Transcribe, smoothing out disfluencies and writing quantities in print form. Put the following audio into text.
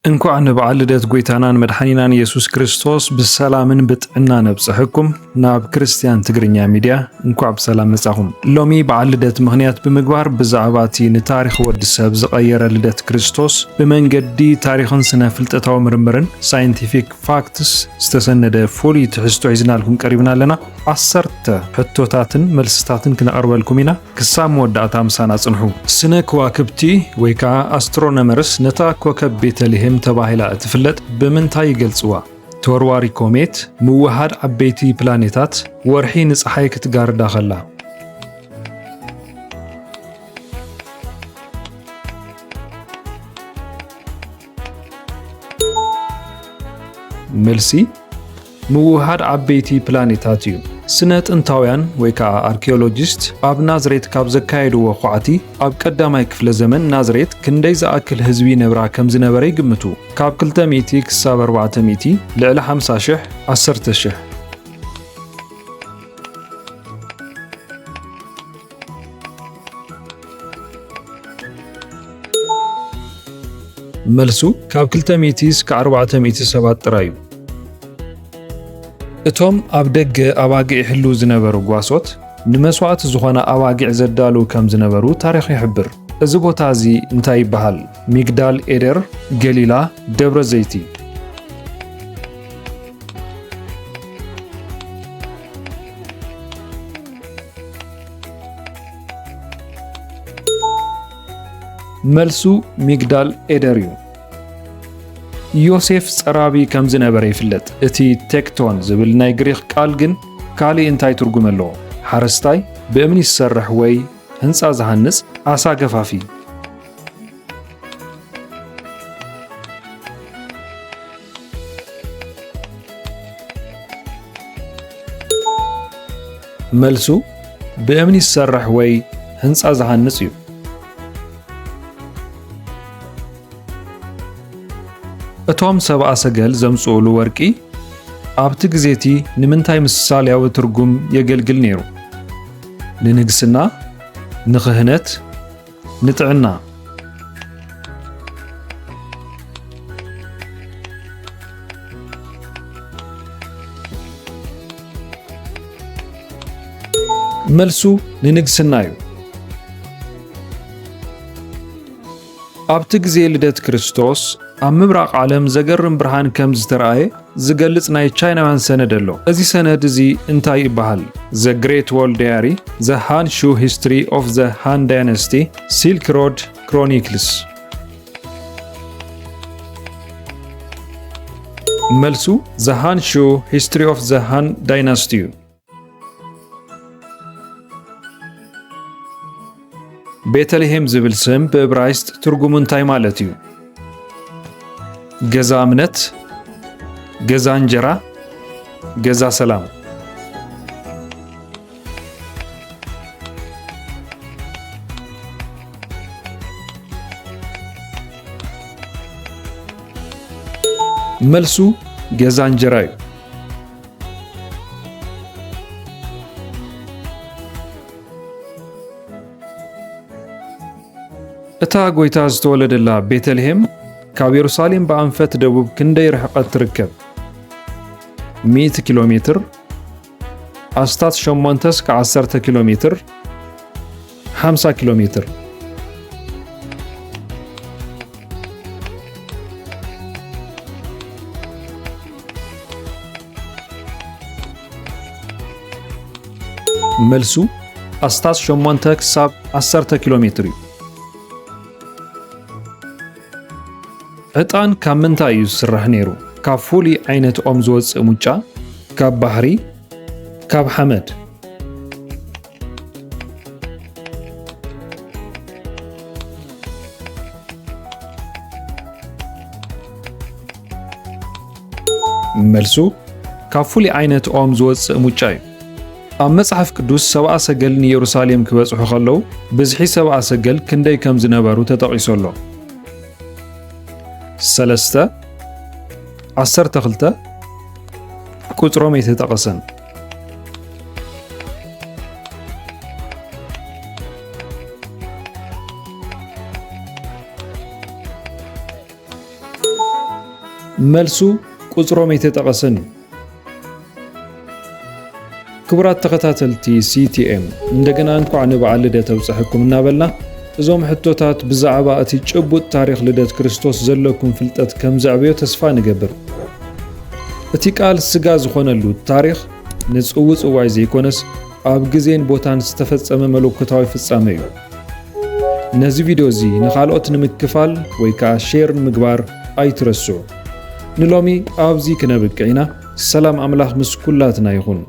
እንኳን በዓል ልደት ጎይታናን መድኃኒናን ኢየሱስ ክርስቶስ ብሰላምን ብጥዕና ነብጽሕኩም ናብ ክርስቲያን ትግርኛ ሚድያ እንኳን ብሰላም መጻኹም። ሎሚ በዓል ልደት ምኽንያት ብምግባር ብዛዕባ እቲ ንታሪኽ ወዲ ሰብ ዝቐየረ ልደት ክርስቶስ ብመንገዲ ታሪኽን ስነ ፍልጠታዊ ምርምርን ሳይንቲፊክ ፋክትስ ዝተሰነደ ፍሉይ ትሕዝቶ ሒዝናልኩም ቀሪብና ኣለና። 10 ሕቶታትን መልስታትን ክነቕርበልኩም ኢና። ክሳብ መወዳእታ ምሳና ጽንሑ። ስነ ከዋክብቲ ወይ ከዓ አስትሮኖመርስ ነታ ኮከብ ቤተልሔም ተባሂላ እትፍለጥ ብምንታይ ይገልጽዋ? ተወርዋሪ ኮሜት፣ ምውሃድ ዓበይቲ ፕላኔታት፣ ወርሒ ንፀሓይ ክትጋርዳ ኸላ። መልሲ ምውሃድ ዓበይቲ ፕላኔታት እዩ። ስነ ጥንታውያን ወይ ከዓ አርኪኦሎጂስት ኣብ ናዝሬት ካብ ዘካየድዎ ኳዕቲ ኣብ ቀዳማይ ክፍለ ዘመን ናዝሬት ክንደይ ዝኣክል ህዝቢ ነብራ ከም ዝነበረ ይግምቱ። ካብ 200 ክሳብ 400 ልዕሊ 50,000 10,000። መልሱ ካብ 200 እስከ 400 ሰባት ጥራይ እዩ። እቶም ኣብ ደገ ኣባጊዕ ይሕሉ ዝነበሩ ጓሶት ንመስዋዕቲ ዝኾነ ኣባጊዕ ዘዳሉ ከም ዝነበሩ ታሪኽ ይሕብር። እዚ ቦታ እዚ እንታይ ይበሃል? ሚግዳል ኤደር፣ ገሊላ፣ ደብረ ዘይቲ። መልሱ ሚግዳል ኤደር እዩ። ዮሴፍ ጸራቢ ከም ዝነበረ ይፍለጥ። እቲ ቴክቶን ዝብል ናይ ግሪክ ቃል ግን ካሊእ እንታይ ትርጉም ኣለዎ? ሓረስታይ፣ ብእምኒ ዝሰርሕ ወይ ህንፃ ዝሃንጽ፣ ኣሳ ገፋፊ። መልሱ ብእምኒ ዝሰርሕ ወይ ህንፃ ዝሃንጽ እዩ። እቶም ሰብአ ሰገል ዘምጽኡሉ ወርቂ ኣብቲ ግዜቲ ንምንታይ ምሳልያዊ ትርጉም የገልግል ነይሩ? ንንግስና፣ ንክህነት፣ ንጥዕና። መልሱ ንንግስና እዩ። ኣብቲ ግዜ ልደት ክርስቶስ ኣብ ምብራቕ ዓለም ዘገርም ብርሃን ከም ዝተረኣየ ዝገልጽ ናይ ቻይናውያን ሰነድ ኣሎ። እዚ ሰነድ እዚ እንታይ ይበሃል? ዘ ግሬት ዎል ዳያሪ፣ ዘ ሃን ሹ ሂስትሪ ኦፍ ዘ ሃን ዳይነስቲ፣ ሲልክ ሮድ ክሮኒክልስ። መልሱ ዘ ሃን ሹ ሂስትሪ ኦፍ ዘ ሃን ዳይነስቲ እዩ። ቤተልሔም ዝብል ስም ብዕብራይስጥ ትርጉሙ እንታይ ማለት እዩ? ገዛ እምነት፣ ገዛ እንጀራ፣ ገዛ ሰላም። መልሱ ገዛ እንጀራ እዩ። እታ ጎይታ ዝተወለደላ ቤተልሔም ካብ ኢየሩሳሌም በኣንፈት ደቡብ ክንደይ ርሕቐት ትርከብ? 100 ኪሎ ሜትር፣ ኣስታት 8 እስከ 10 ኪሎ ሜትር፣ 50 ኪሎ ሜትር። መልሱ ኣስታት 8 ክሳብ 10 ኪሎ ሜትር እዩ። ዕጣን ካብ ምንታይ እዩ ዝስራሕ ነይሩ? ካብ ፍሉይ ዓይነት ኦም ዝወፅእ ሙጫ፣ ካብ ባሕሪ፣ ካብ ሓመድ። መልሱ ካብ ፍሉይ ዓይነት ኦም ዝወፅእ ሙጫ እዩ። ኣብ መጽሓፍ ቅዱስ ሰብአ ሰገል ንኢየሩሳሌም ክበጽሑ ከለዉ ብዝሒ ሰብአ ሰገል ክንደይ ከም ዝነበሩ ተጠቒሱ ኣሎ? 3 12 ቁጽሮም የተጠቐሰን። መልሱ ቁጽሮም የተጠቀሰን እዩ። ክቡራት ተኸታተልቲ CTM እንደገና እንኳዕ ንበዓል ልደት ኣብፅሕኩም እናበልና እዞም ሕቶታት ብዛዕባ እቲ ጭቡጥ ታሪኽ ልደት ክርስቶስ ዘለኩም ፍልጠት ከም ዘዕብዮ ተስፋ ንገብር። እቲ ቃል ስጋ ዝኾነሉ ታሪኽ ንጽውጽዋይ ዘይኮነስ ኣብ ግዜን ቦታን ዝተፈጸመ መለኮታዊ ፍጻመ እዩ። ነዚ ቪድዮ እዚ ንኻልኦት ንምክፋል ወይ ከዓ ሼር ንምግባር ኣይትረስዑ። ንሎሚ ኣብዚ ክነብቅዕ ኢና። ሰላም ኣምላኽ ምስ ኩላትና ይኹን።